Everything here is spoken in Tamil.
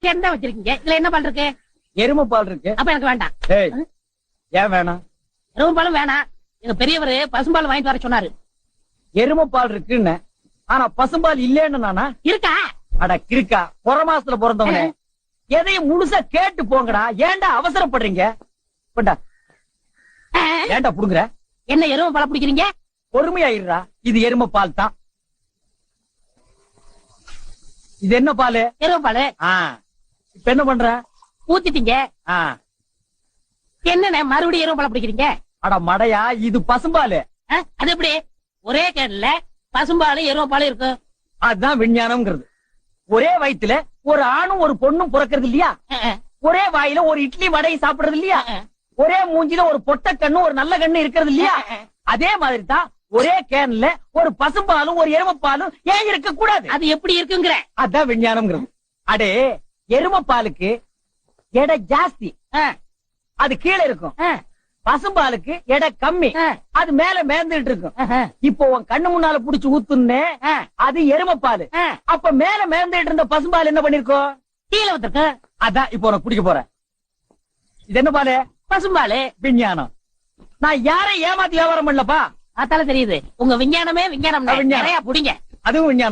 என்ன வச்சிருக்கீங்க? இதுல என்ன பால் இருக்கு? எருமை பால் இருக்கு. அப்ப எனக்கு வேண்டாம். ஏய், ஏன் வேணாம்? எருமை பாலும் வேணாம். எங்க பெரியவரு பசும்பால் வாங்கிட்டு வர சொன்னாரு. எருமை பால் இருக்குன்னு, ஆனா பசும்பால் இல்லேன்னு நானா? இருக்கா? அட கிறுக்கா, புற மாசத்துல பிறந்தவனே, எதையும் முழுசா கேட்டு போங்கடா. ஏன்டா அவசரப்படுறீங்க? கொண்டா. ஏன்டா புடுங்குற? என்ன எருமை பாலை பிடிக்கிறீங்க? பொறுமையாயிடுறா. இது எருமை பால் தான். இது என்ன பாலு? எருமை பாலு. இப்ப என்ன பண்ற? ஊத்திட்டீங்க. என்ன மறுபடியும் எருமை பாலை பிடிக்கிறீங்க? அட மடையா, இது பசும்பாலு. அது எப்படி? ஒரே கேன்ல பசும்பாலு எருமை பாலு இருக்கு. அதுதான் விஞ்ஞானம்ங்கிறது. ஒரே வயித்துல ஒரு ஆணும் ஒரு பொண்ணும் பிறக்கிறது இல்லையா? ஒரே வாயில ஒரு இட்லி வடை சாப்பிடுறது இல்லையா? ஒரே மூஞ்சில ஒரு பொட்ட கண்ணு ஒரு நல்ல கண்ணு இருக்கிறது இல்லையா? அதே மாதிரி தான் ஒரே கேன்ல ஒரு பசும்பாலும் ஒரு எருமைப்பாலும் ஏன் இருக்க கூடாது? அது எப்படி இருக்குங்கிற? அதான் விஞ்ஞானம்ங்கிறது. அடே, எருமைப்பாலுக்கு எடை ஜாஸ்தி, அது கீழே இருக்கும். பசும்பாலுக்கு எடை கம்மி, அது மேல மேந்துட்டு இருக்கும். இப்போ உன் கண்ணு முன்னால புடிச்சு ஊத்துனே, அது எருமைப்பாலு. அப்ப மேல மேந்துட்டு இருந்த பசும்பால் என்ன பண்ணிருக்கோம்? கீழே வந்துருக்கு. அதான் இப்போ உனக்கு குடிக்க போறேன். இது என்ன பாலு? பசும்பாலு. விஞ்ஞானம். நான் யாரை ஏமாத்தி வியாபாரம் பண்ணலப்பா. அதால தெரியுது உங்க விஞ்ஞானமே விஞ்ஞானம். விஞ்ஞானம். நிறைய புடிங்க. அதுவும் விஞ்ஞானம்.